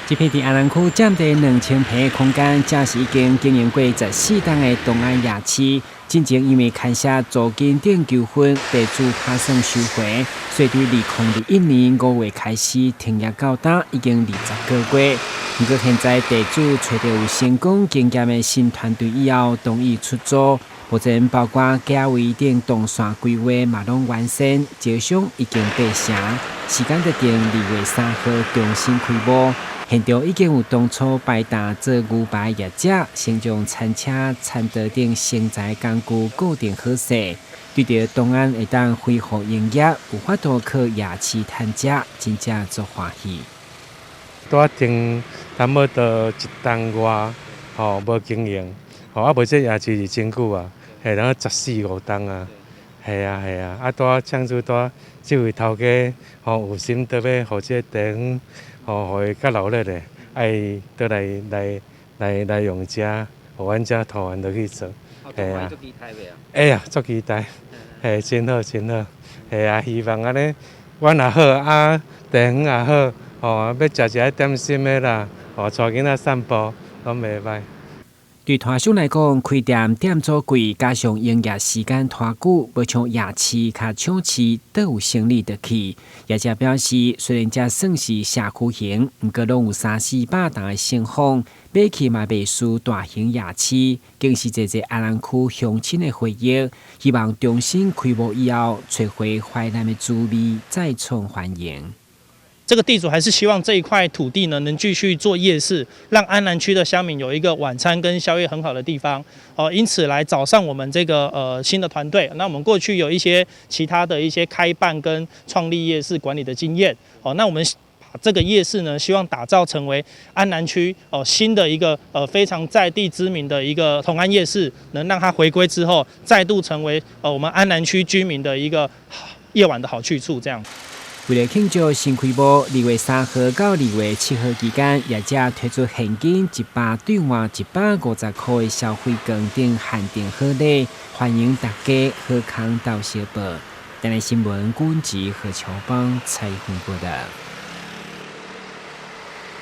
这片伫阿兰区占地2000平的空间，正是已经经营过14档的东安夜市。进前因为牵涉租金等纠纷，地主打算收回，所以伫2021年5月开始停业到今，已经20个月。不过现在地主找到有成功经验的新团队以后，同意出租。目前包括价位等动线规划嘛拢完成，招商已经达成，时间就定2月3号重新开幕。现场已经有当初摆档做牛排业者，先将餐车、餐桌等成材工具固定好势。对着东安会当恢复营业，有法度去夜市摊食，真正足欢喜。多订差不多1档外，无经营，无这夜市是真久啊，然后14、15档啊，系啊，多抢住多，这位头家有心特别互这店，互伊较努力的，爱倒来用遮，互阮遮团员落去做，系啊，哎呀，足期待，系真好，系啊，希望安尼，阮也好啊，店也好，要食一点心的啦，带囡仔散步，拢袂歹。对摊商来讲，开店店租贵，加上营业时间拖久，要像夜市、卡抢市都有生理得去。业者表示，虽然这算是社区型，不过拢有300-400档的盛况，买起嘛袂输大型夜市，更是一阿兰区乡亲的回忆。希望重新开幕以后，找回怀念的滋味，再创欢迎。这个地主还是希望这一块土地呢能继续做夜市，让安南区的乡民有一个晚餐跟宵夜很好的地方。因此来找上我们这个新的团队。那我们过去有一些其他的一些开办跟创立夜市管理的经验。那我们把这个夜市呢，希望打造成为安南区新的一个非常在地知名的一个同安夜市，能让它回归之后，再度成为我们安南区居民的一个夜晚的好去处。这样。为了庆祝新开幕，2月3号到2月7号期间，业者推出现金100兑换150块的消费券等限定好礼，欢迎大家好康到小报。台湾新闻管制何乔邦采访报道。